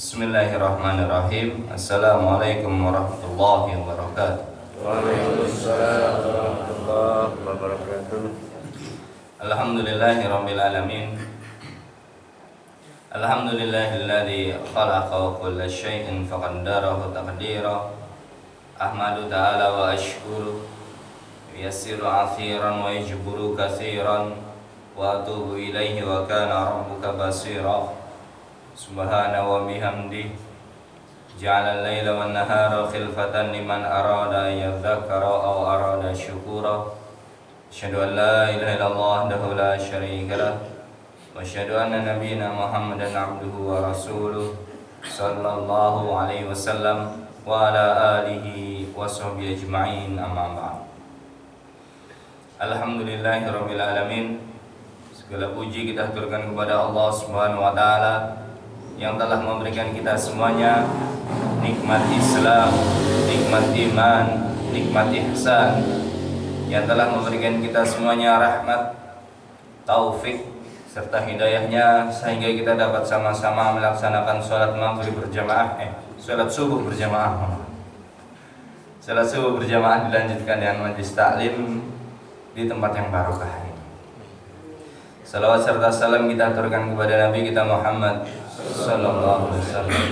Bismillahirrahmanirrahim. Assalamualaikum warahmatullahi wabarakatuh. Waalaikumsalam warahmatullahi wabarakatuh. Alhamdulillahirabbil alamin. Alhamdulillahilladzi khalaqa kulla syai'in faqaddarahu taqdira. Ahmadu ta'ala wa ashkuru yassiru 'athiran wa yajburu katsiran wa atubu ilaihi wa kana rabbuka basira. Subhana wa bihamdi ja'ala al-laila wan nahara khilfatan liman arada yadhakkara aw arada syukura. Asyhadu an la ilaha illallah wahdahu la syarika lah wa asyhadu anna nabiyyana Muhammadan abduhu wa rasuluh sallallahu alaihi wasallam wa ala alihi wa sahbihi ajma'in, amma ba'd. Alhamdulillahirabbil alamin. Segala puji kita haturkan kepada Allah Subhanahu wa taala yang telah memberikan kita semuanya nikmat Islam, nikmat iman, nikmat ihsan, yang telah memberikan kita semuanya rahmat, taufik, serta hidayahnya sehingga kita dapat sama-sama melaksanakan sholat maghrib berjamaah, sholat subuh berjamaah. Sholat subuh berjamaah dilanjutkan dengan majlis taklim di tempat yang barokah ini. Salawat serta salam kita aturkan kepada Nabi kita Muhammad sallallahu alaihi wasallam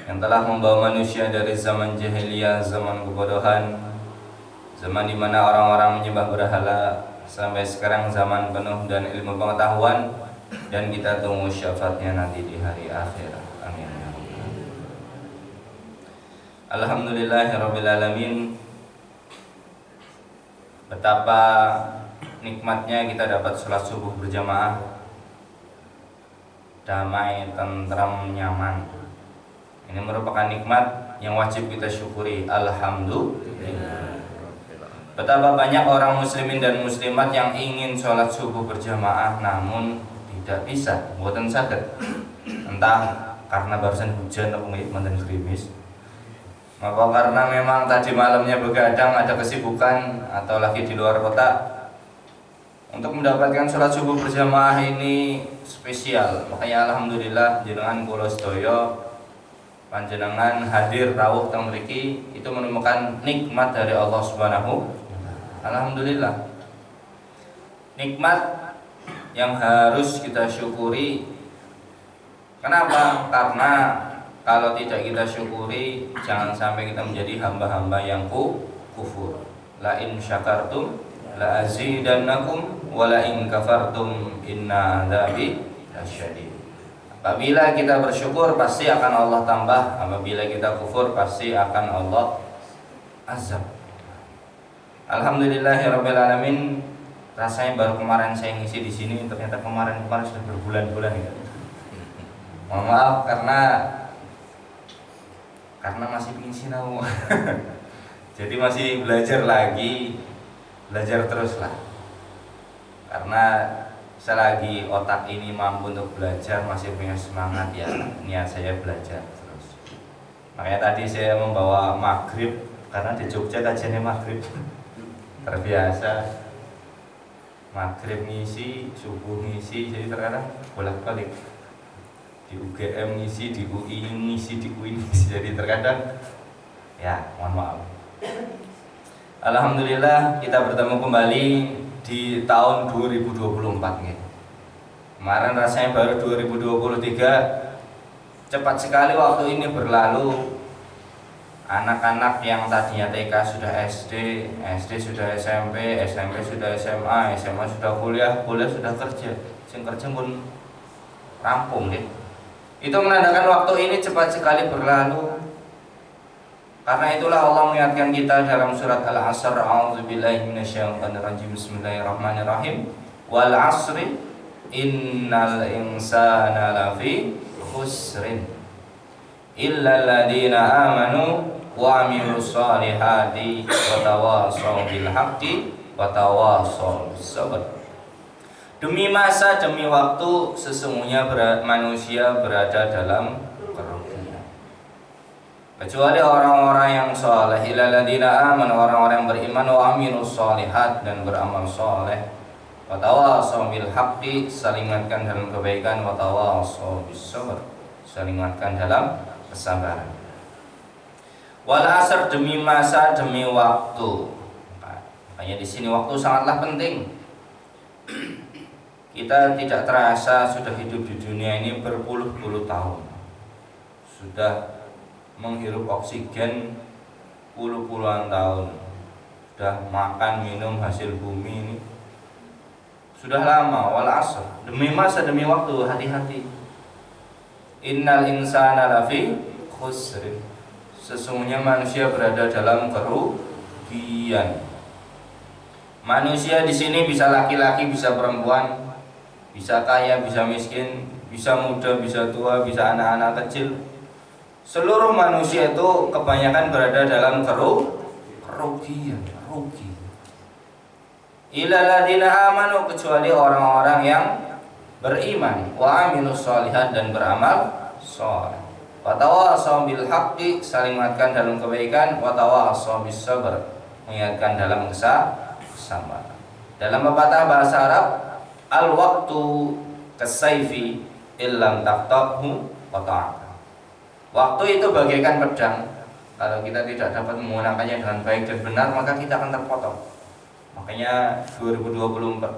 yang telah membawa manusia dari zaman jahiliyah, zaman kebodohan, zaman di mana orang-orang menyembah berhala, sampai sekarang zaman penuh dan ilmu pengetahuan, dan kita tunggu syafaatnya nanti di hari akhir. Amin. Alhamdulillahirabbil alamin. Betapa nikmatnya kita dapat sholat subuh berjamaah, damai, tentram, nyaman. Ini merupakan nikmat yang wajib kita syukuri. Alhamdulillah. Betapa banyak orang muslimin dan muslimat yang ingin sholat subuh berjamaah namun tidak bisa, mboten saged. Entah karena barusan hujan atau mantan gerimis, apa karena memang tadi malamnya begadang, ada kesibukan, atau lagi di luar kota. Untuk mendapatkan sholat subuh berjamaah ini spesial. Makanya alhamdulillah jenengan kula sedaya panjenengan hadir rawuh teng mriki itu menemukan nikmat dari Allah Subhanahu. Alhamdulillah. Nikmat yang harus kita syukuri. Kenapa? Karena kalau tidak kita syukuri, jangan sampai kita menjadi hamba-hamba yang kufur. La in syakartum la azidannakum wa la in kafartum inna adzabi lasyadid. Apabila kita bersyukur pasti akan Allah tambah, apabila kita kufur pasti akan Allah azab. Alhamdulillahirabbil alamin. Rasanya baru kemarin saya ngisi di sini, ternyata kemarin sudah berbulan-bulan ya. Mohon maaf karena masih ingin sinau. Jadi masih belajar lagi, belajar terus lah. Karena selagi otak ini mampu untuk belajar, masih punya semangat, ya niat saya belajar terus. Makanya tadi saya membawa maghrib, karena di Jogja kajiannya maghrib. Terbiasa maghrib ngisi, subuh ngisi, jadi terkadang bolak-balik. Di UGM ngisi, di UI ngisi, di UI ngisi, jadi terkadang ya mohon maaf. Alhamdulillah kita bertemu kembali di tahun 2024 nih. Kemarin rasanya baru 2023. Cepat sekali waktu ini berlalu. Anak-anak yang tadinya TK sudah SD, SD sudah SMP, SMP sudah SMA, SMA sudah kuliah, kuliah sudah kerja. Sing kerja pun rampung deh. Itu menandakan waktu ini cepat sekali berlalu. Karena itulah Allah mengingatkan kita dalam surat Al-Asr, a'udzubillahi minasyaitonirrajim, bismillahirrahmanirrahim. Wal 'asri innal insana lafi khusrin illa alladziina aamanu wa 'amilus shalihati wa tawashaw bil haqqi wa tawashaw bis sabr. Demi masa, demi waktu, sesungguhnya manusia berada dalam kerugian, kecuali orang-orang yang saleh. Illal ladzina amanu, orang-orang yang beriman, wa amilus shalihat, dan beramal saleh, wa tawashaw bil haqqi, saling mengingatkan dalam kebaikan, wa tawashaw bis sabr, saling menguatkan dalam kesabaran. Wal asr, demi masa, demi waktu. Makanya di sini waktu sangatlah penting. Kita tidak terasa sudah hidup di dunia ini berpuluh-puluh tahun, sudah menghirup oksigen puluh-puluhan tahun, sudah makan minum hasil bumi ini sudah lama. Wal asr, demi masa, demi waktu, hati-hati. Innal insana lafi khusr, sesungguhnya manusia berada dalam kerugian. Manusia di sini bisa laki-laki, bisa perempuan, bisa kaya, bisa miskin, bisa muda, bisa tua, bisa anak-anak kecil. Seluruh manusia itu kebanyakan berada dalam kerugian, rugi. Illal ladzina amanu, kecuali orang-orang yang beriman, wa amilus sholihat, dan beramal sholeh. Wa tawassaw bil haqqi, saling mengingatkan dalam kebaikan, wa tawassaw bis sabr, mengingatkan dalam kesabaran. Dalam pepatah bahasa Arab, al waktu kasayfi illam taqtabhu qata'aka. Waktu itu bagaikan pedang, kalau kita tidak dapat menggunakannya dengan baik dan benar, maka kita akan terpotong. Makanya 2024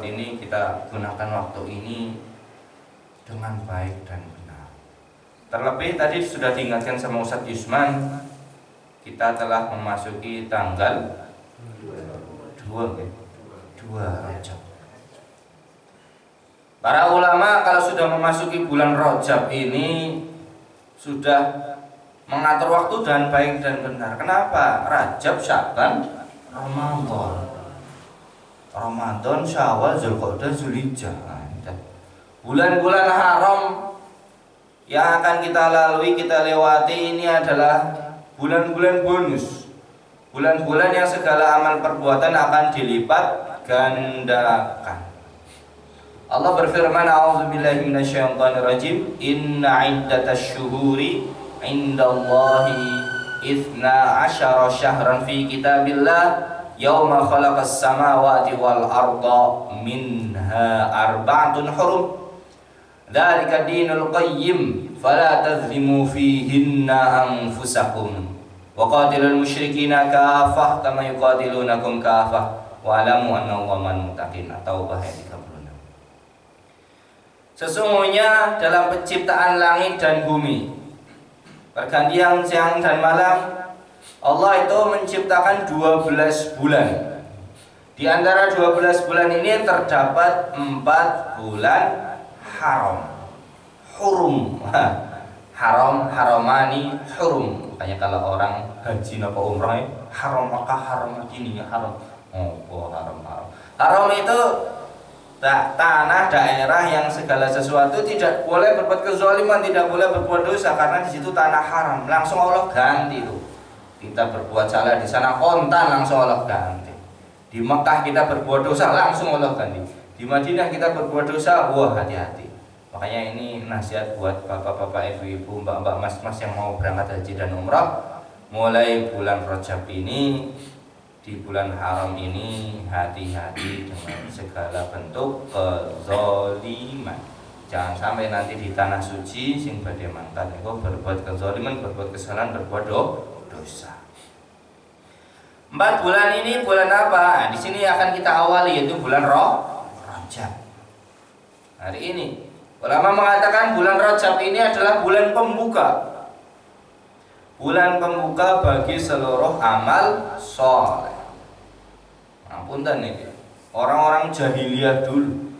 ini kita gunakan waktu ini dengan baik dan benar. Terlebih tadi sudah diingatkan sama Ustadz Yusman, kita telah memasuki tanggal 2 Rajab. Para ulama kalau sudah memasuki bulan Rajab ini sudah mengatur waktu dengan baik dan benar. Kenapa? Rajab, Syaban, Ramadan, Syawal, Zulqa'dah, Zulhijjah. Bulan-bulan haram yang akan kita lalui, kita lewati ini adalah bulan-bulan bonus. Bulan-bulan yang segala amal perbuatan akan dilipat gandakan. Allah berfirman, a'udzubillahi minasyaitonirrajim, inna iddatash syuhuri indallahi 12 syahran fi kitabillah yauma khalaqas samawati wal arda minha arba'atun hurum dzalika dinul qayyim fala tazlimu fihinna anfusakum wa qatilul musyrikina kafah kama yuqatilunakum kafah wa alamu annallaha ma'al muttaqin. Taubah ayat 36. Sesungguhnya dalam penciptaan langit dan bumi, pergantian siang dan malam, Allah itu menciptakan 12 bulan. Di antara 12 bulan ini terdapat 4 bulan haram. Hurum. Haram, haramani, hurum. Makanya kalau orang haji apa umrah, haram Makkah, haram Madinah, haram. Oh, haram. Haram itu tanah, daerah yang segala sesuatu tidak boleh berbuat kezaliman, tidak boleh berbuat dosa, karena di situ tanah haram. Langsung Allah ganti itu. Kita berbuat salah di sana kontan, langsung Allah ganti. Di Mekah kita berbuat dosa, langsung Allah ganti. Di Madinah kita berbuat dosa, wah hati-hati. Makanya ini nasihat buat bapak-bapak, ibu-ibu, mbak-mbak, mas-mas yang mau berangkat haji dan umrah. Mulai bulan Rajab ini, di bulan haram ini, hati-hati dengan segala bentuk kezaliman. Jangan sampai nanti di tanah suci sing badhe mangkat niku berbuat kezaliman, berbuat kesalahan, berbuat dosa. 4 bulan ini bulan apa? Nah, di sini akan kita awali, yaitu bulan Rajab. Hari ini ulama mengatakan bulan Rajab ini adalah bulan pembuka. Bulan pembuka bagi seluruh amal soleh. Ampunten nih, orang-orang jahiliyah dulu,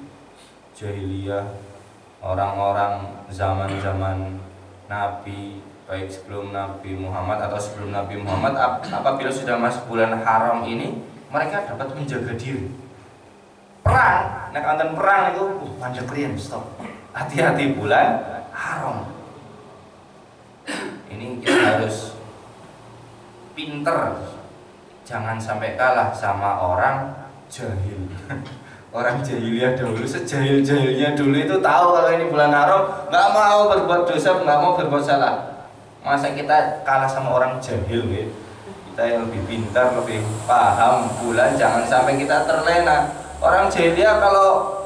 orang-orang zaman-zaman Nabi, baik sebelum Nabi Muhammad atau sebelum Nabi Muhammad, apabila sudah masuk bulan haram ini, mereka dapat menjaga diri. Perang, nek wonten perang itu, mandek riyen, stop. Hati-hati bulan haram. Ini kita harus pinter. Jangan sampai kalah sama orang jahil. Orang jahiliyah dulu, sejahil-jahilnya dulu itu tahu kalau ini bulan haram, nggak mau berbuat dosa, nggak mau berbuat salah. Masa kita kalah sama orang jahil gitu? Kita yang lebih pintar, lebih paham bulan, jangan sampai kita terlena. Orang jahiliyah kalau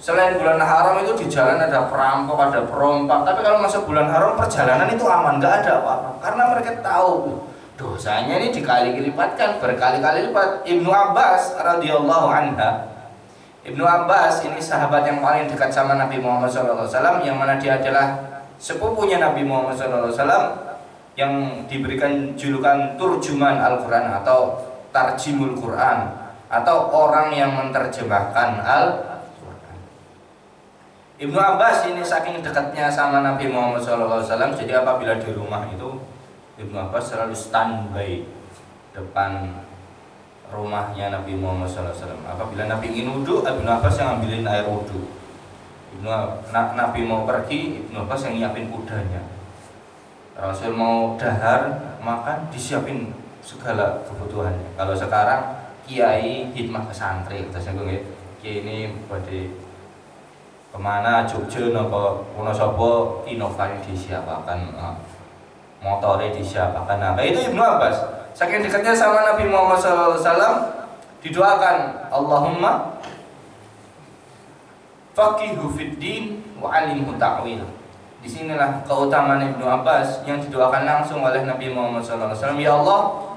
Selain bulan haram itu di jalan ada perampok, ada perompak. Tapi kalau masuk bulan haram perjalanan itu aman, nggak ada apa-apa. Karena mereka tahu dosanya ini dikali lipatkan, berkali-kali lipat. Ibnu Abbas radhiyallahu anha. Ibnu Abbas ini sahabat yang paling dekat sama Nabi Muhammad SAW, yang mana dia adalah sepupunya Nabi Muhammad SAW, yang diberikan julukan turjuman Al-Quran atau tarjimul Quran, atau orang yang menerjemahkan Al-Quran. Ibnu Abbas ini saking dekatnya sama Nabi Muhammad SAW, jadi apabila di rumah itu Ibnu Abbas selalu standby depan rumahnya Nabi Muhammad SAW. Apabila Nabi ingin wudhu, Ibnu Abbas yang ngambilin air wudhu. Nabi mau pergi, Ibnu Abbas yang nyiapin kudanya. Rasul mau dahar, makan, disiapin segala kebutuhannya. Kalau sekarang kiai hikmah ke santri, kita singgung kiai ini pada kemana, Jogja, nopo Wonosobo, inovasi disiapakan, motornya disiapakan. Nah, itu Ibnu Abbas saking dekatnya sama Nabi Muhammad SAW, didoakan Allahumma faqihu fid din wa alimhu ta'wil. Disinilah keutamaan Ibnu Abbas yang didoakan langsung oleh Nabi Muhammad SAW. Ya Allah,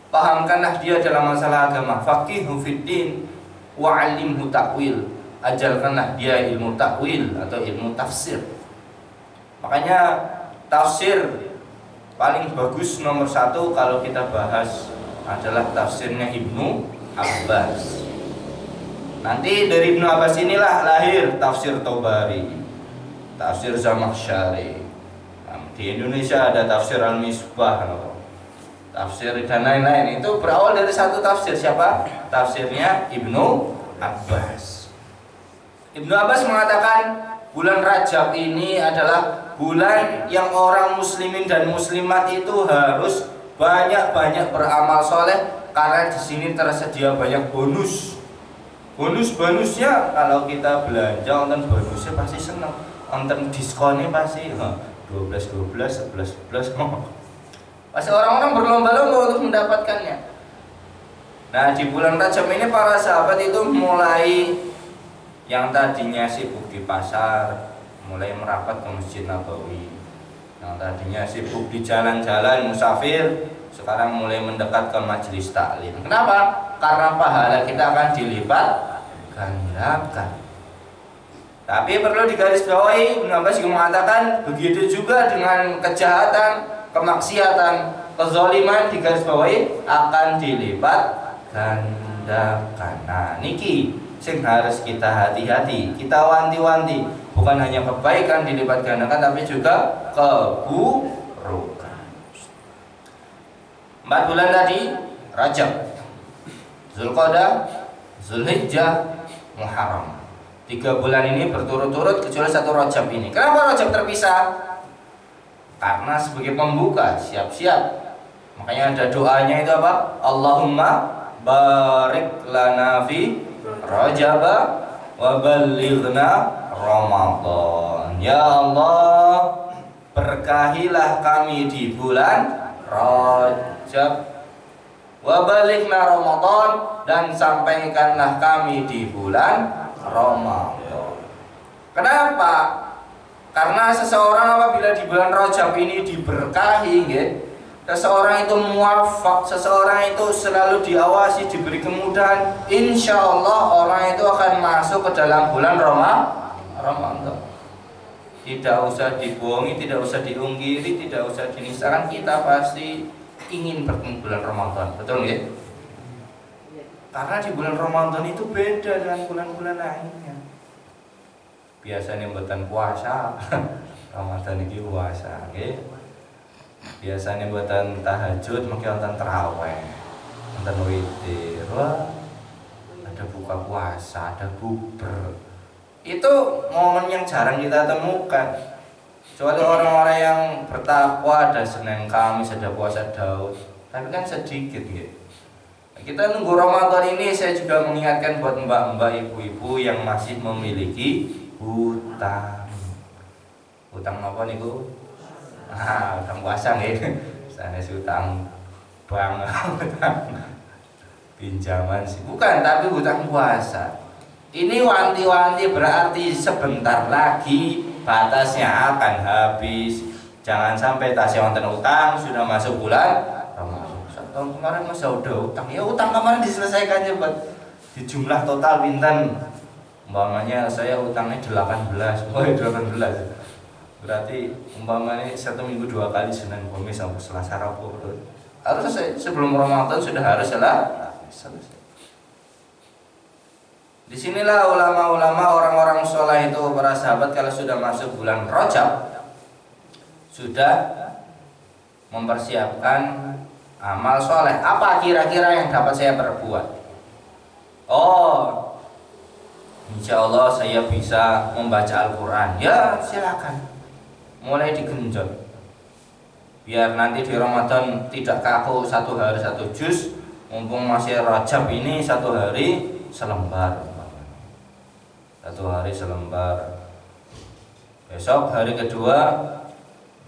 pahamkanlah dia dalam masalah agama, faqihu fid din wa alimhu ta'wil. Ajarkanlah dia ilmu takwil atau ilmu tafsir. Makanya tafsir paling bagus nomor 1 kalau kita bahas adalah tafsirnya Ibnu Abbas. Nanti dari Ibnu Abbas inilah lahir tafsir Tabari, tafsir Zamakhsyari. Di Indonesia ada tafsir Al-Misbah, tafsir dan lain-lain. Itu berawal dari satu tafsir. Siapa? Tafsirnya Ibnu Abbas. Ibnu Abbas mengatakan bulan Rajab ini adalah bulan yang orang muslimin dan muslimat itu harus banyak-banyak beramal soleh, karena di sini tersedia banyak bonus. Bonusnya kalau kita belanja, nonton bonusnya pasti senang, nonton diskonnya pasti 12, 11, 11. Pasti orang-orang berlomba-lomba untuk mendapatkannya. Nah, di bulan Rajab ini para sahabat itu mulai yang tadinya sibuk di pasar mulai merapat ke Masjid Nabawi. Yang tadinya sibuk di jalan-jalan musafir sekarang mulai mendekat ke majelis taklim. Kenapa? Karena pahala kita akan dilipat gandakan. Tapi perlu digarisbawahi, Ibnu Abbas juga mengatakan begitu juga dengan kejahatan, kemaksiatan, kezaliman, digarisbawahi akan dilipat gandakan. Nah, niki sing harus kita hati-hati, kita wanti-wanti, bukan hanya kebaikan dilipat gandakan tapi juga keburukan. 4 bulan tadi Rajab, Zulqa'dah, Zulhijjah, Muharram. 3 bulan ini berturut-turut kecuali 1 Rajab ini. Kenapa Rajab terpisah? Karena sebagai pembuka, siap-siap. Makanya ada doanya itu apa? Allahumma barik lana fi Rajab wa ballighna Ramadan. Ya Allah, berkahilah kami di bulan Rajab, wa ballighna Ramadan, dan sampaikanlah kami di bulan Ramadan. Kenapa? Karena seseorang apabila di bulan Rajab ini diberkahi, seseorang itu muwafaq, seseorang itu selalu diawasi, diberi kemudahan, insya Allah orang itu akan masuk ke dalam bulan Ramadan. Tidak usah dibohongi, tidak usah diungkiri, tidak usah dinistakan, kita pasti ingin bertemu bulan Ramadan, betul nggak? Karena di bulan Ramadan itu beda dengan bulan-bulan lainnya. Biasanya buatan puasa, Ramadan ini puasa, nggih. Biasanya buatan tahajud, mungkin buatan terawih, buatan witir, ada buka puasa, ada bukber. Itu momen yang jarang kita temukan. Kecuali orang-orang yang bertakwa, ada Senin Kamis, ada puasa Daud. Tapi kan sedikit gitu. Kita nunggu Ramadan ini, saya juga mengingatkan buat mbak-mbak, ibu-ibu yang masih memiliki hutang. Hutang apa nih Bu? Hutang puasa nih. Sana hutang bank, hutang pinjaman sih. Bukan, tapi hutang puasa. Ini wanti-wanti berarti sebentar lagi batasnya akan habis. Jangan sampai tasnya wonten utang sudah masuk bulan Ramadan. Tahun kemarin masa udah utang. Ya utang kemarin diselesaikan cepat. Di jumlah total pinten. Umpamanya saya utangnya 18. Oh 18. Berarti umpamanya 1 minggu 2 kali Senin Kamis sampai Selasa Rabu. Harus sebelum Ramadan sudah harus selesai. Disinilah ulama-ulama orang-orang soleh itu para sahabat kalau sudah masuk bulan Rajab sudah mempersiapkan amal soleh. Apa kira-kira yang dapat saya perbuat? Oh, insya Allah saya bisa membaca Al-Quran. Ya silakan, mulai digenjot. Biar nanti di Ramadan tidak kaku 1 hari 1 juz. Mumpung masih Rajab ini 1 hari selembar. 1 hari selembar. Besok hari kedua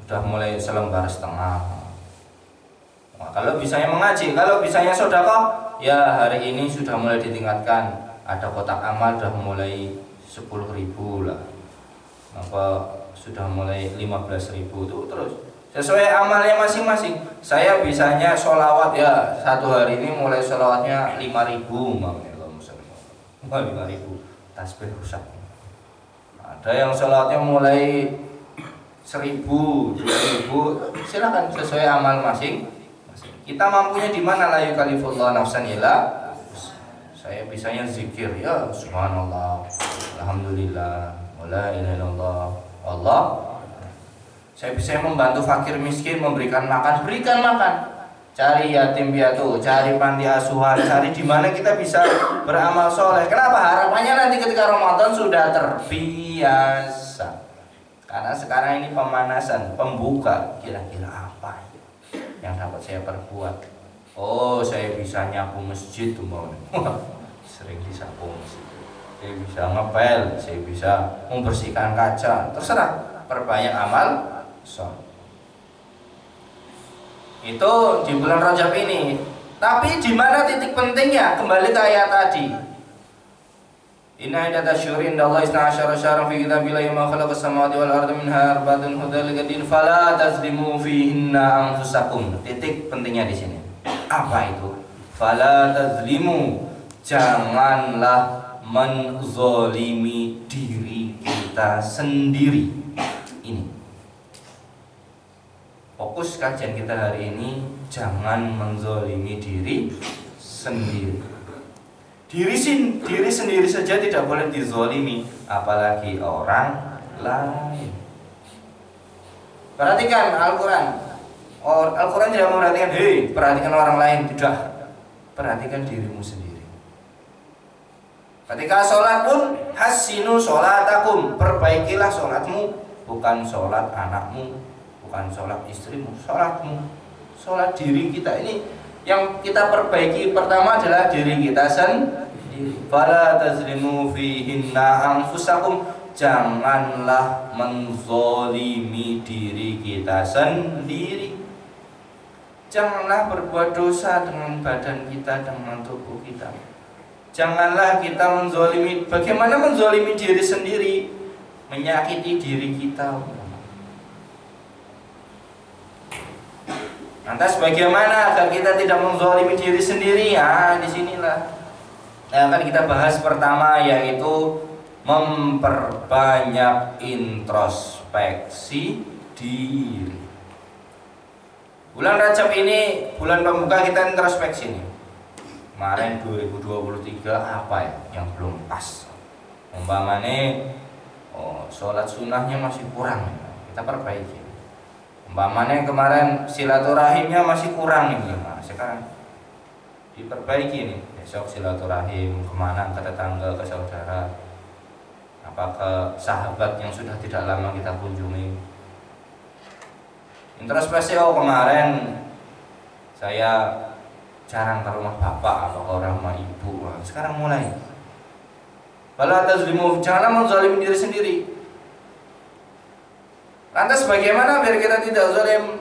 udah mulai selembar setengah. Nah, kalau bisanya mengaji, kalau bisanya sedekah, ya hari ini sudah mulai ditingkatkan. Ada kotak amal sudah mulai 10.000 lah. Apa sudah mulai 15.000 tuh terus. Sesuai amalnya masing-masing. Saya bisanya sholawat ya 1 hari ini mulai sholawatnya 5.000 umpamanya. 5.000 tasbih rusak. Ada yang sholatnya mulai 1.000, 2.000, silakan sesuai amal masing. Kita mampunya di mana? La yukallifullahu nafsan illa. Saya bisanya zikir ya subhanallah, alhamdulillah, wala ilaha illallah, Allah. Saya bisa membantu fakir miskin, memberikan makan, berikan makan. Cari yatim piatu, cari panti asuhan, cari di mana kita bisa beramal soleh. Kenapa? Harapannya nanti ketika Ramadan sudah terbiasa. Karena sekarang ini pemanasan, pembuka. Kira-kira apa yang dapat saya perbuat? Oh, saya bisa nyapu masjid tuh mau. Sering disapu masjid. Saya bisa ngepel, saya bisa membersihkan kaca. Terserah, perbanyak amal soleh. Itu di bulan Rajab ini. Tapi di mana titik pentingnya? Kembali ke ayat tadi. Inna iddat asyhuri indallahi 12 syahran fi kitabillahi ma khalaqas samawati wal arda minha arba'atun hudan liqadin fala tazlimu fihinna anfusakum. Titik pentingnya di sini. Apa itu? Fala tazlimu, janganlah menzalimi diri kita sendiri. Ini fokus kajian kita hari ini, jangan menzalimi diri sendiri. Diri sendiri saja tidak boleh dizalimi, apalagi orang lain. Perhatikan Al-Quran. Al-Quran tidak memperhatikan, hei perhatikan orang lain, tidak. Perhatikan dirimu sendiri. Ketika sholat pun hasinu sholatakum, perbaikilah sholatmu, bukan sholat anakmu, bukan sholat istrimu, sholatmu, sholat diri kita ini yang kita perbaiki pertama adalah diri kita sendiri. Fala tazlimu fihinna anfusakum, janganlah menzalimi diri kita sendiri. Janganlah berbuat dosa dengan badan kita, dengan tubuh kita. Janganlah kita menzalimi. Bagaimana menzalimi diri sendiri? Menyakiti diri kita. Lantas bagaimana agar kita tidak menzalimi diri sendiri? Ya, disinilah yang akan kita bahas pertama, yaitu memperbanyak introspeksi diri. Bulan Rajab ini bulan pembuka kita introspeksi nih. Kemarin 2023 apa ya yang belum pas? Umpamanya sholat sunnahnya masih kurang, kita perbaiki. Umpamanya kemarin silaturahimnya masih kurang ini, nah, sekarang diperbaiki nih. Besok silaturahim kemana? Ke tetangga, ke saudara, apa ke sahabat yang sudah tidak lama kita kunjungi. Introspeksi, kemarin saya jarang ke rumah bapak atau ke rumah ibu. Nah, sekarang mulai. Fala tazlimu, janganlah menzalimi diri sendiri. Lantas bagaimana biar kita tidak zalim?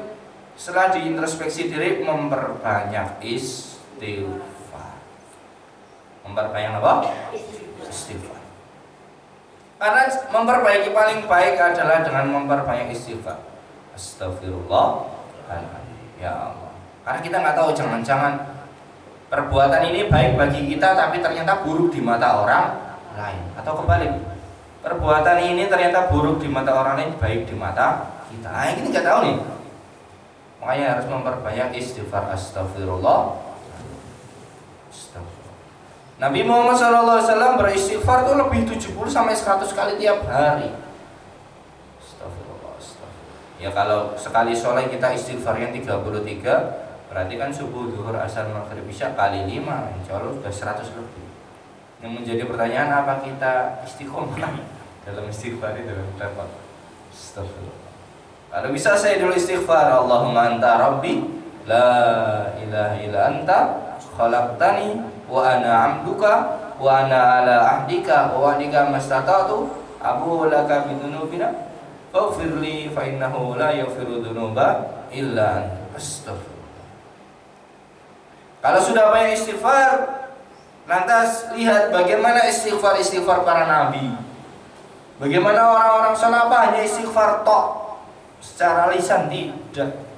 Setelah diintrospeksi diri, memperbanyak istighfar. Memperbanyak apa? Istighfar. Karena memperbaiki paling baik adalah dengan memperbanyak istighfar. Astagfirullahaladzim. Ya Allah. Karena kita nggak tahu, jangan-jangan perbuatan ini baik bagi kita tapi ternyata buruk di mata orang lain, atau kebalik. Perbuatan ini ternyata buruk di mata orang lain, baik di mata kita. Nah, ini nggak tahu nih. Makanya harus memperbanyak istighfar. Astagfirullah. Nabi Muhammad SAW beristighfar itu lebih 70 sampai 100 kali tiap hari. Astagfirullah, astagfirullah. Ya kalau sekali sholat kita istighfarnya 33, berarti kan subuh, zuhur, asar, maghrib, isya kali 5, insya Allah sudah 100 lebih. Yang menjadi pertanyaan, apa kita istiqomah dalam istighfar itu? Repot. Astagfirullah. Kalau bisa saya dulu istighfar, Allahumma anta rabbi la ilaha illa anta khalaqtani wa ana 'abduka wa ana ala ahdika wa wa'dika mastata'tu abu laka bidunubina faghfirli fa innahu la yaghfiru dzunuba illa anta. Astagfirullah. Kalau sudah banyak istighfar, lantas lihat bagaimana istighfar para nabi. Bagaimana orang-orang salafah hanya istighfar tok, secara lisan tidak.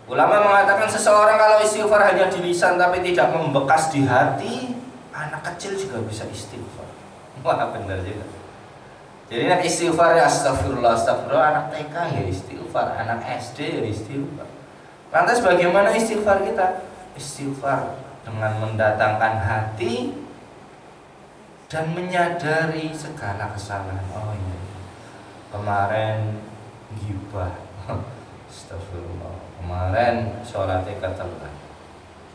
Ulama mengatakan seseorang kalau istighfar hanya di lisan tapi tidak membekas di hati, anak kecil juga bisa istighfar. Wah, benar juga. Jadi nak istighfar ya astagfirullah, astagfirullah, anak TK ya istighfar, anak SD ya istighfar. Lantas bagaimana istighfar kita? Istighfar dengan mendatangkan hati dan menyadari segala kesalahan. Oh iya, kemarin gibah, astagfirullah. Kemarin sholatnya ketelat.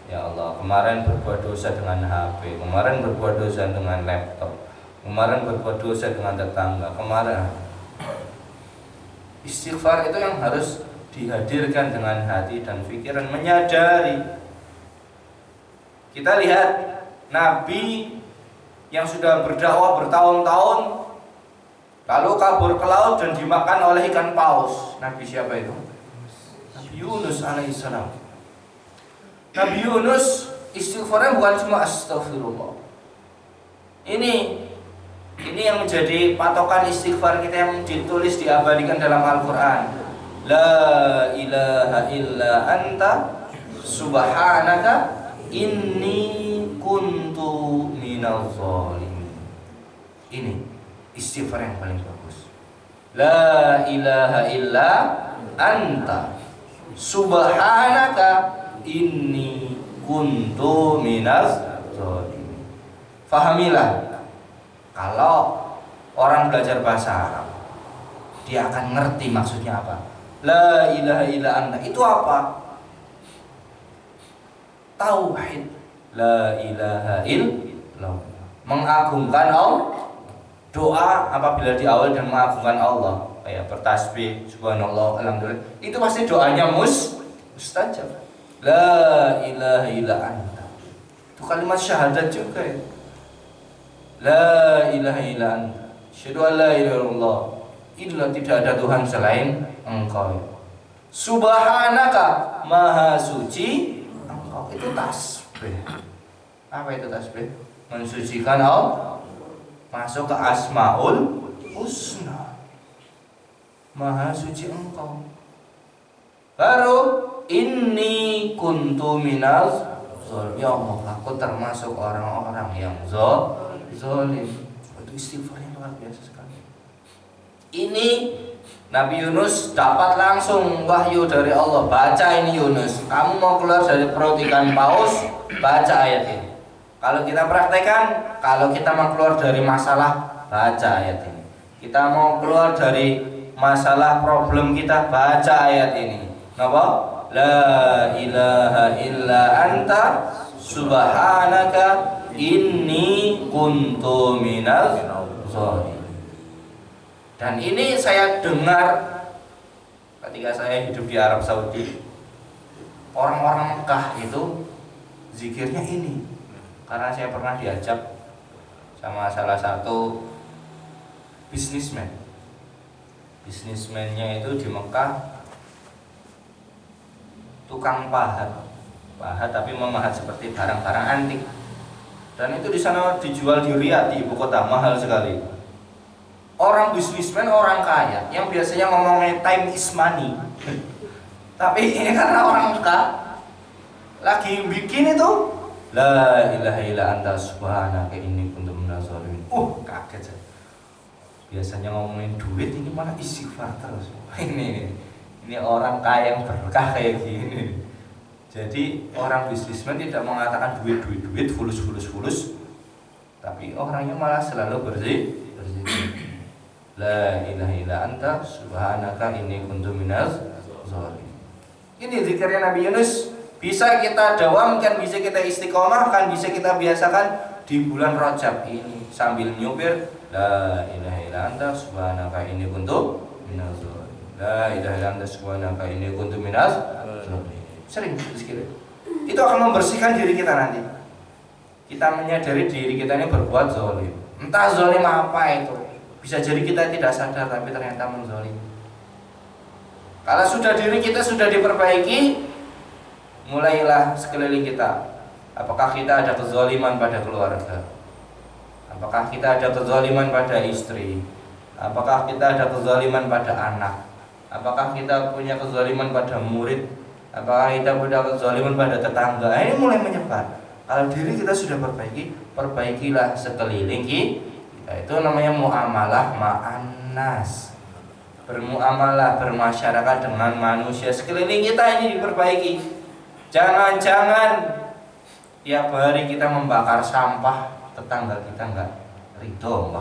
Ya Allah, kemarin berbuat dosa dengan HP, kemarin berbuat dosa dengan laptop, kemarin berbuat dosa dengan tetangga, kemarin. Istighfar itu yang harus dihadirkan dengan hati dan pikiran, menyadari. Kita lihat Nabi yang sudah berdakwah bertahun-tahun lalu kabur ke laut dan dimakan oleh ikan paus. Nabi siapa itu? Nabi Yunus alaihissalam. Nabi Yunus istighfarnya bukan cuma astagfirullah. Ini yang menjadi patokan istighfar kita yang ditulis diabadikan dalam Al-Quran. La ilaha illa anta subhanaka inni kuntu minaz zalimin. Ini istighfar yang paling bagus. La ilaha illa anta subhanaka inni kuntu minaz zalimin. Fahamilah, kalau orang belajar bahasa Arab, dia akan ngerti maksudnya apa. La ilaha illa anta itu apa? Tauhid. La ilaha illallah, mengagungkan Allah. Doa apabila diawali dan mengagungkan Allah, kayak bertasbih, subhanallah, alhamdulillah, itu pasti doanya mustajab. La ilaha illa anta, itu kalimat syahadat juga ya. La ilaha illa anta, asyhadu an la ilaha illallah, illa tidak ada Tuhan selain Engkau. Subhanaka, maha suci Engkau. Itu tasbih. Apa itu tasbih? Mensucikan Allah, masuk ke Asmaul Husna, maha suci Engkau. Baru inni kuntu minaz zalimin, ya Allah, aku termasuk orang-orang yang zalim. Itu istighfar yang luar biasa sekali. Ini Nabi Yunus dapat langsung wahyu dari Allah. Baca ini Yunus, kamu mau keluar dari perut ikan paus, baca ayat ini. Kalau kita praktekkan, kalau kita mau keluar dari masalah, baca ayat ini. Kita mau keluar dari masalah problem kita, baca ayat ini. Napa? La ilaha illa anta subhanaka inni kuntu minaz zalimin. Dan ini saya dengar ketika saya hidup di Arab Saudi. Orang-orang Mekah itu zikirnya ini. Karena saya pernah diajak sama salah satu bisnismen. Bisnismennya itu di Mekah tukang pahat tapi memahat seperti barang-barang antik. Dan itu di sana dijual di Riyadh, di ibu kota, mahal sekali. Orang bisnismen, orang kaya yang biasanya ngomongnya time is money. Tapi ini karena orang Mekah lagi bikin itu la ilaha illa anta subhanaka inni kuntu minaz zalimin. Kaget saya. Biasanya ngomongin duit, ini malah istighfar terus. Ini orang kaya yang berkah kayak gini. Jadi orang bisnismen tidak mengatakan duit fulus, tapi orangnya malah selalu berzikir. La ilaha illa anta subhanaka inni kuntu minaz zalimin. Ini zikirnya Nabi Yunus, bisa kita dawamkan, bisa kita istiqomahkan, bisa kita biasakan di bulan Rajab ini sambil nyupir. La ilaha illa anta subhanaka inni kuntu minaz zalimin. La ilaha illa anta subhanaka inni kuntu minaz zalimin. Sering zikir. Itu akan membersihkan diri kita nanti. Kita menyadari diri kita ini berbuat zalim. Entah zalim apa itu. Bisa jadi kita tidak sadar tapi ternyata menzalimi. Kalau sudah diri kita sudah diperbaiki, mulailah sekeliling kita. Apakah kita ada kezaliman pada keluarga? Apakah kita ada kezaliman pada istri? Apakah kita ada kezaliman pada anak? Apakah kita punya kezaliman pada murid? Apakah kita punya kezaliman pada tetangga? Ini mulai menyebar. Kalau diri kita sudah perbaiki, perbaikilah sekeliling kita. Itu namanya muamalah ma'annas. Bermuamalah, bermasyarakat dengan manusia sekeliling kita ini diperbaiki. Jangan-jangan tiap hari kita membakar sampah, tetangga kita enggak ridho.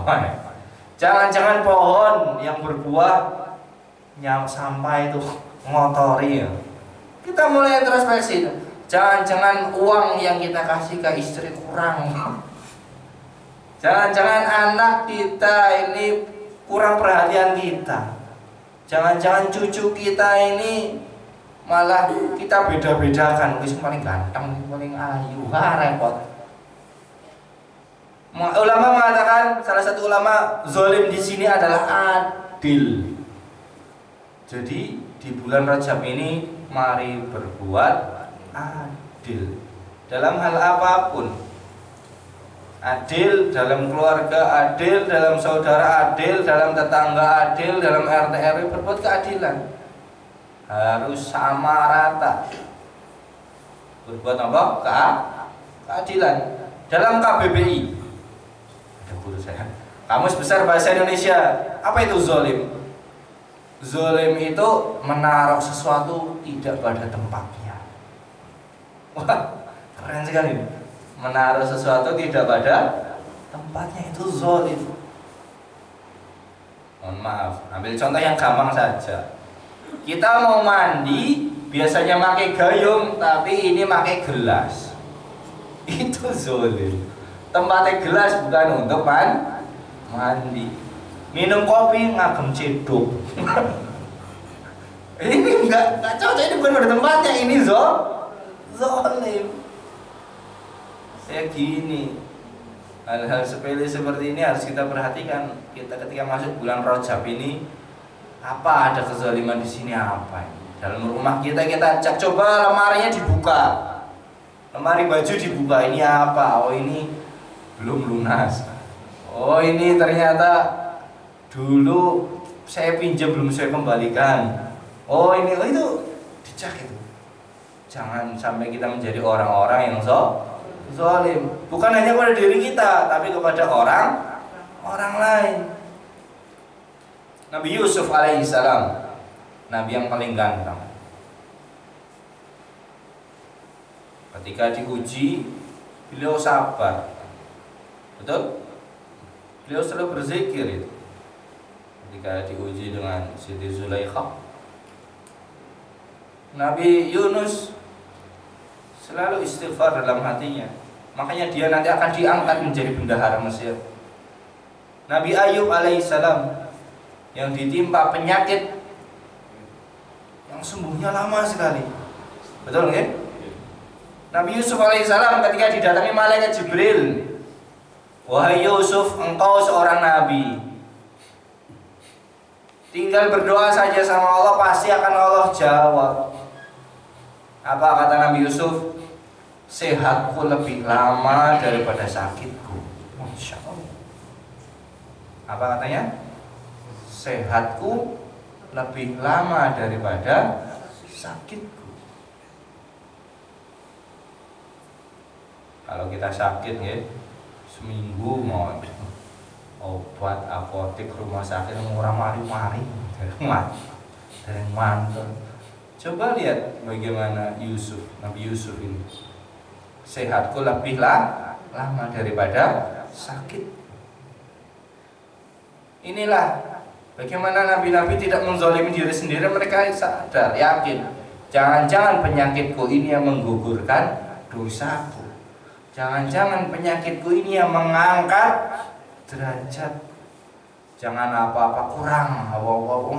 Jangan-jangan pohon yang berbuah yang sampah itu ngotori ya. Kita mulai introspeksi. Jangan-jangan uang yang kita kasih ke istri kurang. Jangan-jangan anak kita ini kurang perhatian kita. Jangan-jangan cucu kita ini malah kita beda-bedakan. Wis paling ganteng, paling ayu, repot. Ulama mengatakan, salah satu ulama, zalim di sini adalah adil. Jadi di bulan Rajab ini mari berbuat adil dalam hal apapun. Adil dalam keluarga, adil dalam saudara, adil dalam tetangga, adil dalam RT RW, berbuat keadilan. Harus sama rata. Berbuat apa? Keadilan. Dalam KBBI. Ada guru saya. Kamus Besar Bahasa Indonesia. Apa itu zalim? Zalim itu menaruh sesuatu tidak pada tempatnya. Wah, keren sekali. Menaruh sesuatu tidak pada tempatnya, itu zalim. Mohon maaf, ambil contoh yang gampang saja. Kita mau mandi, biasanya pakai gayung, tapi ini pakai gelas. Itu zalim. Tempatnya gelas bukan untuk mandi. Minum kopi ngagem cedok. Ini enggak cocok, ini bukan pada tempatnya, ini zalim. Kayak gini, hal-hal sepele seperti ini harus kita perhatikan. Kita ketika masuk bulan Rajab ini, apa ada kezaliman di sini apa? Dalam rumah kita cek, coba lemarinya dibuka, lemari baju dibuka, ini apa? Oh ini belum lunas. Oh ini ternyata dulu saya pinjam belum saya kembalikan. Oh ini, oh itu dicek itu. Jangan sampai kita menjadi orang-orang yang zalim, bukan hanya pada diri kita, tapi kepada orang lain. Nabi Yusuf alaihissalam, Nabi yang paling ganteng. Ketika diuji, beliau sabar. Betul? Beliau selalu berzikir itu. Ketika diuji dengan Siti Zulaikha, Nabi Yunus selalu istighfar dalam hatinya. Makanya dia nanti akan diangkat menjadi bendahara Mesir. Nabi Ayub alaihissalam yang ditimpa penyakit yang sembuhnya lama sekali. Betul nggak? Nabi Yusuf alaihissalam ketika didatangi malaikat Jibril, wahai Yusuf, engkau seorang nabi, tinggal berdoa saja sama Allah, pasti akan Allah jawab. Apa kata Nabi Yusuf? sehatku lebih lama daripada sakitku. Masya Allah. Apa katanya? Sehatku lebih lama daripada sakitku. Kalau kita sakit ya, seminggu mau obat apotek rumah sakit murah mari-mari dari mantel. Coba lihat bagaimana Nabi Yusuf ini. Sehatku lebih lama daripada sakit. Inilah bagaimana nabi-nabi tidak menzalimi diri sendiri. Mereka sadar, yakin, jangan-jangan penyakitku ini yang menggugurkan dosaku. Jangan-jangan penyakitku ini yang mengangkat derajat. Jangan apa-apa kurang, apa-apa.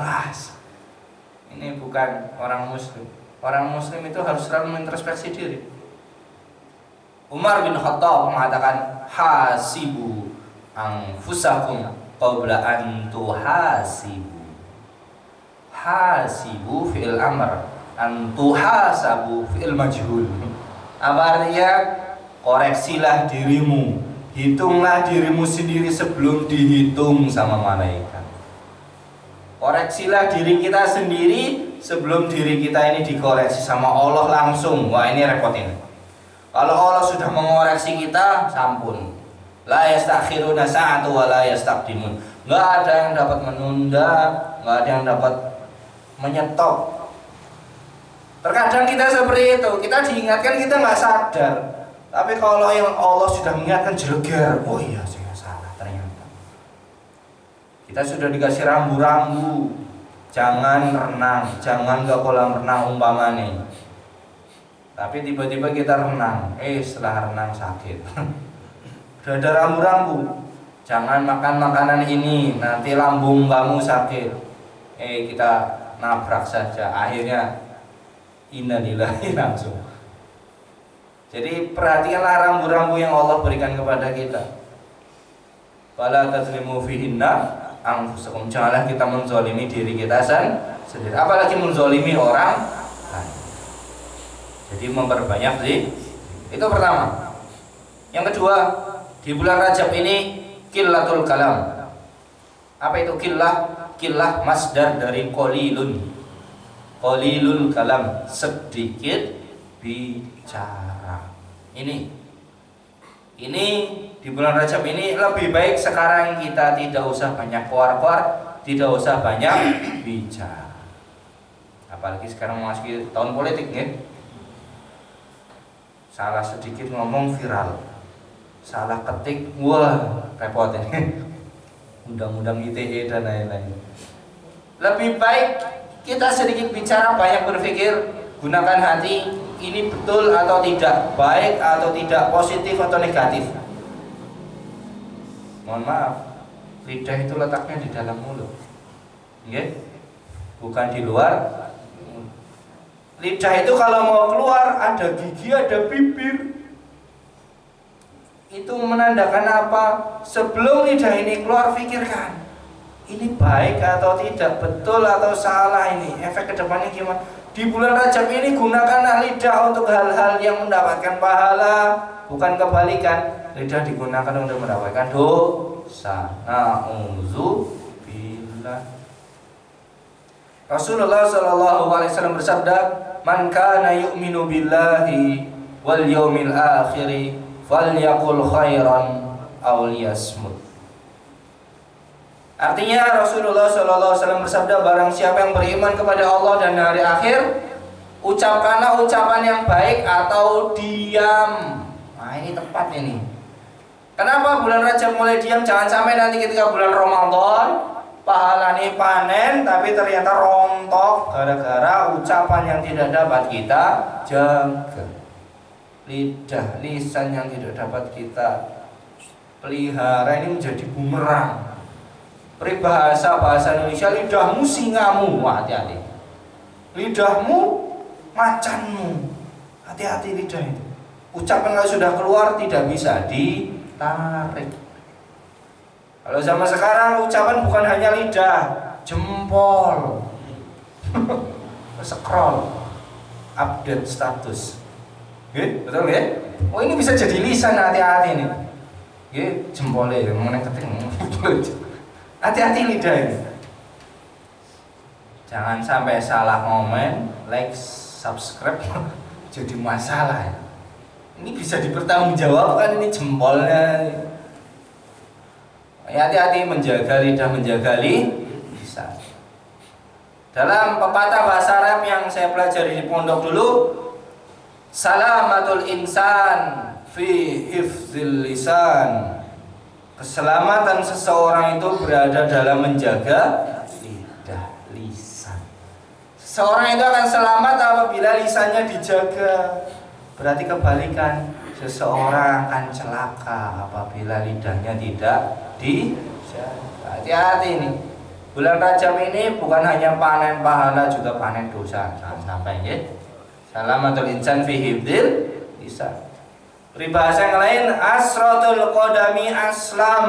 Ini bukan orang muslim. Orang muslim itu harus selalu mengintrospeksi diri. Umar bin Khattab mengatakan, hasibu anfusakum qabla an tuhasibu. Hasibu fi'il amr, an tuhasabu fi'il majhul. Apa artinya? Koreksilah dirimu, hitunglah dirimu sendiri sebelum dihitung sama malaikat. Koreksilah diri kita sendiri sebelum diri kita ini dikoreksi sama Allah langsung. Wah, ini repot ini. Kalau Allah sudah mengoreksi kita, sampun. La yastakhiruna sa'atu wa la yastaqdimun. Enggak ada yang dapat menunda, enggak ada yang dapat menyetop. Terkadang kita seperti itu, kita diingatkan kita nggak sadar. Tapi kalau yang Allah sudah mengingatkan jeleger, oh iya saya salah ternyata. Kita sudah dikasih rambu-rambu, jangan renang, jangan ke kolam renang umpamanya. Tapi tiba-tiba kita renang, setelah renang sakit. Sudah ada rambu-rambu, jangan makan makanan ini, nanti lambung kamu sakit. Kita nabrak saja, akhirnya innalillahi langsung. Jadi perhatikanlah rambu-rambu yang Allah berikan kepada kita. Fala tazlimu fihinna anfusakum. Janganlah kita menzalimi diri kita sendiri, apalagi menzalimi orang lain. Jadi memperbanyak sih. Itu pertama. Yang kedua, di bulan Rajab ini qillatul kalam. Apa itu qillah? Qillah masdar dari qalilun. Qalilul kalam, sedikit bicara. Ini di bulan Rajab ini lebih baik sekarang kita tidak usah banyak keluar-keluar, tidak usah banyak bicara. Apalagi sekarang masih tahun politik ya. Salah sedikit ngomong viral, salah ketik, wah repot ini. Undang-undang ITE dan lain-lain. Lebih baik kita sedikit bicara, banyak berpikir, gunakan hati. Ini betul atau tidak, baik atau tidak, positif atau negatif. Mohon maaf, lidah itu letaknya di dalam mulut, bukan di luar. Lidah itu kalau mau keluar ada gigi, ada bibir. Itu menandakan apa? Sebelum lidah ini keluar, pikirkan, ini baik atau tidak, betul atau salah, ini efek kedepannya gimana. Di bulan Rajab ini gunakanlah lidah untuk hal-hal yang mendapatkan pahala, bukan kebalikan. Lidah digunakan untuk mendapatkan dosa. Na'udzubillah. Rasulullah SAW bersabda, "Man kana yu'minu billahi wal yawmil akhir falyaqul khairan aw liyasmut." Artinya Rasulullah SAW bersabda, barang siapa yang beriman kepada Allah dan hari akhir, ucapkanlah ucapan yang baik atau diam. Nah ini tepat ini. Kenapa bulan Rajab mulai diam? Jangan sampai nanti ketika bulan Ramadan pahalanya panen tapi ternyata rontok gara-gara ucapan yang tidak dapat kita jaga. Lisan yang tidak dapat kita pelihara ini menjadi bumerang. Peribahasa bahasa Indonesia, lidahmu singamu, hati-hati. Lidahmu macanmu, hati-hati lidah itu. Ucapan kalau sudah keluar tidak bisa ditarik. Kalau zaman sekarang ucapan bukan hanya lidah, jempol, scroll, update status. Betul nggih? Oh ini bisa jadi lisan, hati-hati nih. Nggih, jempolnya meneng ketik. Hati-hati lidah ini. Jangan sampai salah komen, like, subscribe jadi masalah. Ini bisa dipertanggungjawabkan ini jempolnya. Hati-hati menjaga lidah, menjaga lisan. Dalam pepatah bahasa Arab yang saya pelajari di pondok dulu, salamatul insan fi hifdzil lisan. Keselamatan seseorang itu berada dalam menjaga lidah, lisan. Seseorang itu akan selamat apabila lisannya dijaga. Berarti kebalikan, seseorang akan celaka apabila lidahnya tidak dijaga. Hati-hati nih. Bulan Rajab ini bukan hanya panen pahala, juga panen dosa. Jangan sampai ya. Salamatul insan fi hifdzil lisan. Peribahasa yang lain, asratul qadami aslam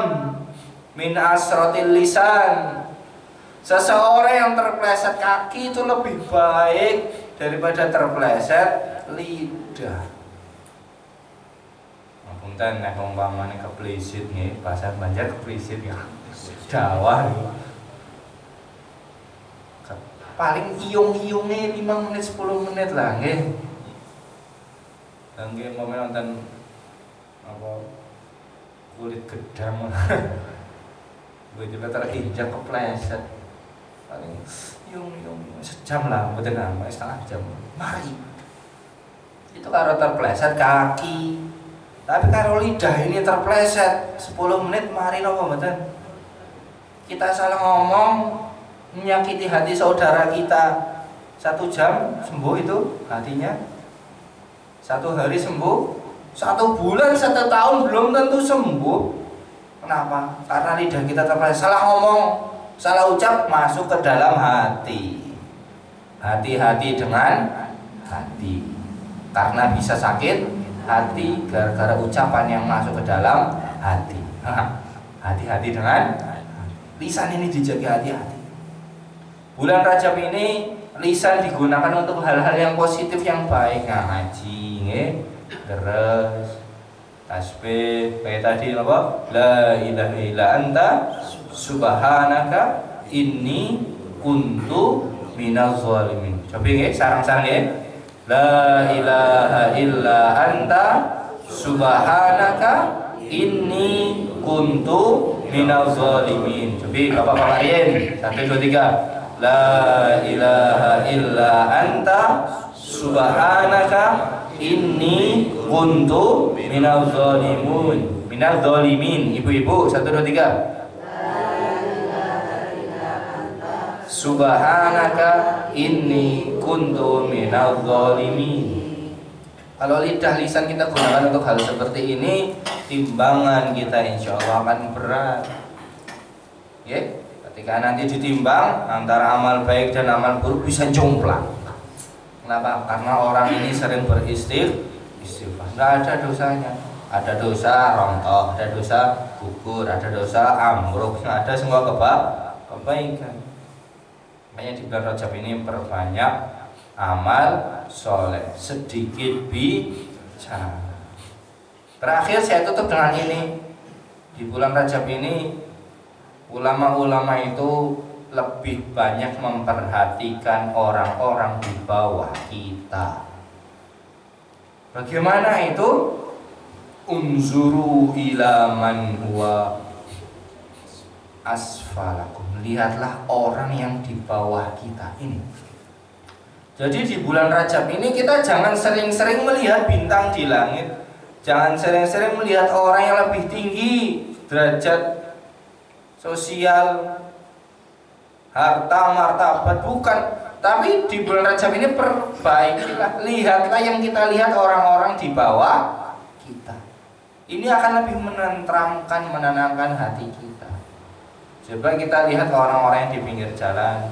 min asratil lisan. Seseorang yang terpleset kaki itu lebih baik daripada terpleset lidah. Ngapunten nek umpamane kepleset nggih, bahasa Banjar kepleset ya. Jawa paling iung-iungnya 5 menit 10 menit lah nggih. Nggih mau nonton apa kulit gedang begitu terinjak kepleset paling iung sejam lah, mboten apa setengah jam. Mari itu kalau terpleset kaki, tapi kalau lidah ini terpleset 10 menit mari napa mboten. Kita salah ngomong menyakiti hati saudara kita, 1 jam sembuh itu hatinya, 1 hari sembuh, 1 bulan, 1 tahun belum tentu sembuh. Kenapa? Karena lidah kita terpleset, salah ngomong, salah ucap masuk ke dalam hati. Hati-hati dengan hati, karena bisa sakit hati gara-gara ucapan yang masuk ke dalam hati. Hati-hati dengan lisan ini, dijaga hati-hati. Bulan Rajab ini lisan digunakan untuk hal-hal yang positif, yang baik, ngaji, nggih, deres, tasbih, kayak tadi apa? La ilaha illa anta subhanaka inni kuntu minaz zalimin. Coba nggih, sareng-sareng nggih. La ilaha illa anta subhanaka inni kuntu minaz zalimin. Coba Bapak-bapak yen. 1 2 3. La ilaha illa anta subhanaka inni kuntu minaz zalimun. Minaz zalimin. Ibu-ibu 1 2 3. Subhanaka inni kuntu minaz zalimin. Kalau lidah lisan kita gunakan untuk hal seperti ini, timbangan kita insya Allah akan berat. Ya, ketika nanti ditimbang antara amal baik dan amal buruk bisa jomplang. Kenapa? Karena orang ini sering beristighfar. Nggak ada dosanya. Ada dosa rontok, ada dosa gugur, ada dosa ambruk, ada semua kebaikan. Makanya di bulan Rajab ini perbanyak amal soleh, sedikit bicara. Terakhir saya tutup dengan ini. Di bulan Rajab ini ulama-ulama itu lebih banyak memperhatikan orang-orang di bawah kita. Bagaimana itu? Unzuru ila man huwa asfalakum. Lihatlah orang yang di bawah kita ini. Jadi di bulan Rajab ini kita jangan sering-sering melihat bintang di langit, jangan sering-sering melihat orang yang lebih tinggi derajat sosial, harta, martabat, bukan. Tapi di bulan Rajab ini perbaikilah, lihatlah yang kita lihat orang-orang di bawah kita. Ini akan lebih menenteramkan, menenangkan hati kita. Coba kita lihat orang-orang yang di pinggir jalan,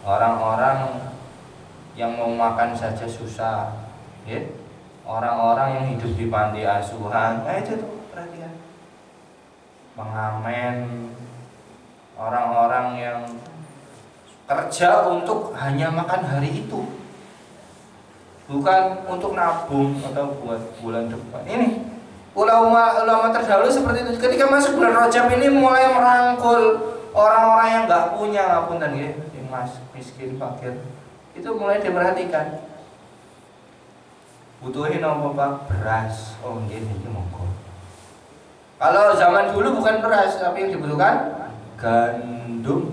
orang-orang yang mau makan saja susah, ya? Orang-orang yang hidup di panti asuhan, itu tuh perhatian. Pengamen, orang-orang yang kerja untuk hanya makan hari itu. bukan untuk nabung atau buat bulan depan. Ini ulama terdahulu seperti itu. Ketika masuk bulan Rajab ini mulai merangkul orang-orang yang nggak punya, ngapunten nggih, yang miskin, fakir. Itu mulai diperhatikan. Butuhin apa Pak? Beras. Oh nggih, ini monggo. Kalau zaman dulu bukan beras, tapi yang dibutuhkan gandum.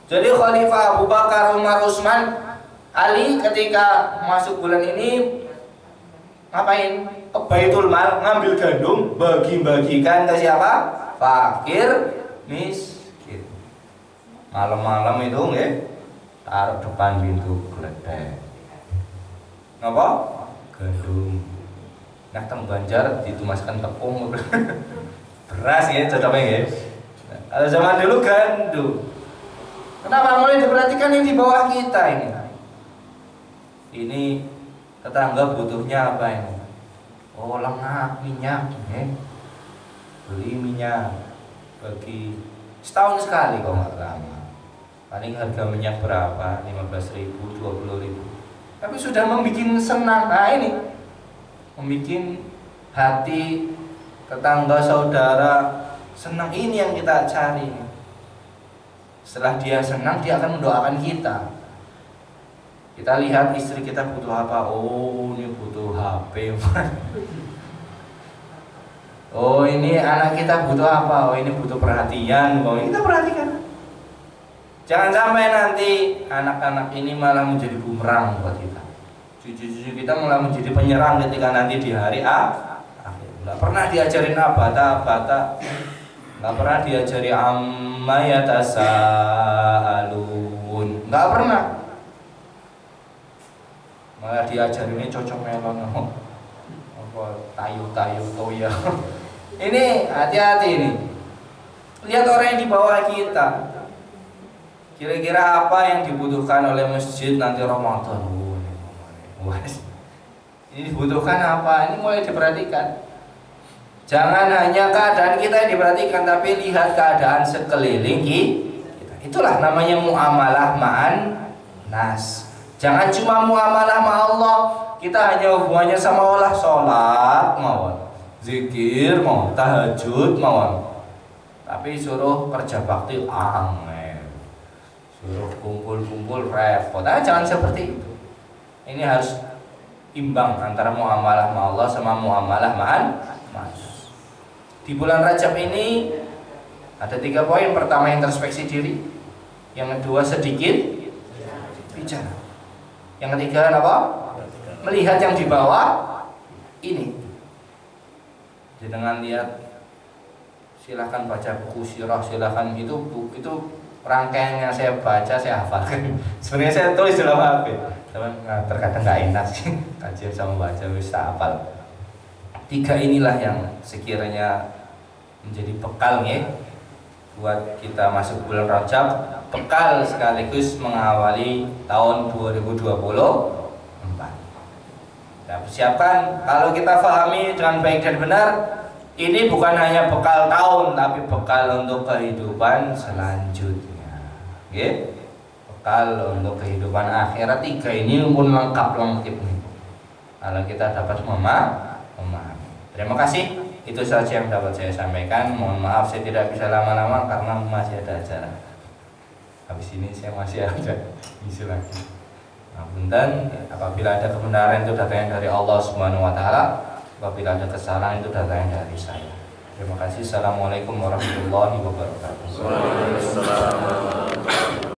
Jadi Khalifah Abu Bakar, Umar, Utsman, Ali ketika masuk bulan ini ngapain? Ke Baitul Mal, ngambil gandum, bagi-bagikan ke siapa? Fakir, miskin. Malam-malam itu nggih, taruh depan pintu gledek. Napa? Gandum. Nah, teng Banjar ditumaskan tepung. Beras ya, cocoknya ya. Kalau zaman dulu gandum. Kenapa mulai diperhatikan yang di bawah kita ini? Ini tetangga butuhnya apa ini? Oh, lengah minyak, beli minyak bagi setahun sekali kok nggak lama. Paling harga minyak berapa? 15.000, 20.000. Tapi sudah membuat senang. Nah ini membuat hati tetangga saudara senang, ini yang kita cari. Setelah dia senang, dia akan mendoakan kita. Kita lihat istri kita butuh apa? Oh, ini butuh HP. Oh, ini anak kita butuh apa? Oh, ini butuh perhatian. Oh, ini kita perhatikan. Jangan sampai nanti anak-anak ini malah menjadi bumerang buat kita. Cucu-cucu kita malah menjadi penyerang ketika nanti di hari akhir. Nggak pernah diajarin abata, nggak pernah diajari amma yatasaalun, nggak pernah. Malah diajarinnya cocok melon, apa tayu-tayu toya. Ini hati-hati ini. Lihat orang yang di bawah kita. Kira-kira apa yang dibutuhkan oleh masjid nanti Ramadan? Ini dibutuhkan apa? Ini mulai diperhatikan. Jangan hanya keadaan kita yang diperhatikan, tapi lihat keadaan sekeliling kita. Itulah namanya muamalah ma'an nas. Jangan cuma muamalah ma Allah, kita hanya hubungannya sama Allah, sholat mawon, zikir mawon, tahajud mawon. Tapi suruh kerja bakti angel, suruh kumpul-kumpul repot. Jangan seperti itu. Ini harus imbang antara muamalah ma Allah sama muamalah ma'an nas. Di bulan Rajab ini ada 3 poin. Pertama, introspeksi diri. Yang kedua, sedikit bicara. Yang ketiga apa? Melihat yang di bawah ini. Jangan lihat, silahkan baca buku sirah, silahkan itu rangkaian yang saya baca, saya hafalkan. Sebenarnya saya tulis dalam HP, tapi terkadang nggak enak sih kajian sama baca bisa hafal. 3 inilah yang sekiranya menjadi bekal ya buat kita masuk bulan Rajab, bekal sekaligus mengawali tahun 2024. Nah, persiapkan, kalau kita pahami dengan baik dan benar, ini bukan hanya bekal tahun, tapi bekal untuk kehidupan selanjutnya. Oke? Bekal untuk kehidupan akhirat. 3 ini pun lengkap nih. Kalau kita dapat memahami. Terima kasih. Itu saja yang dapat saya sampaikan. Mohon maaf saya tidak bisa lama-lama karena masih ada acara. Habis ini saya masih ada misi lagi. Punten, apabila ada kebenaran itu datangnya dari Allah Subhanahu wa taala, apabila ada kesalahan itu datangnya dari saya. Terima kasih. Assalamualaikum warahmatullahi wabarakatuh. Waalaikumsalam.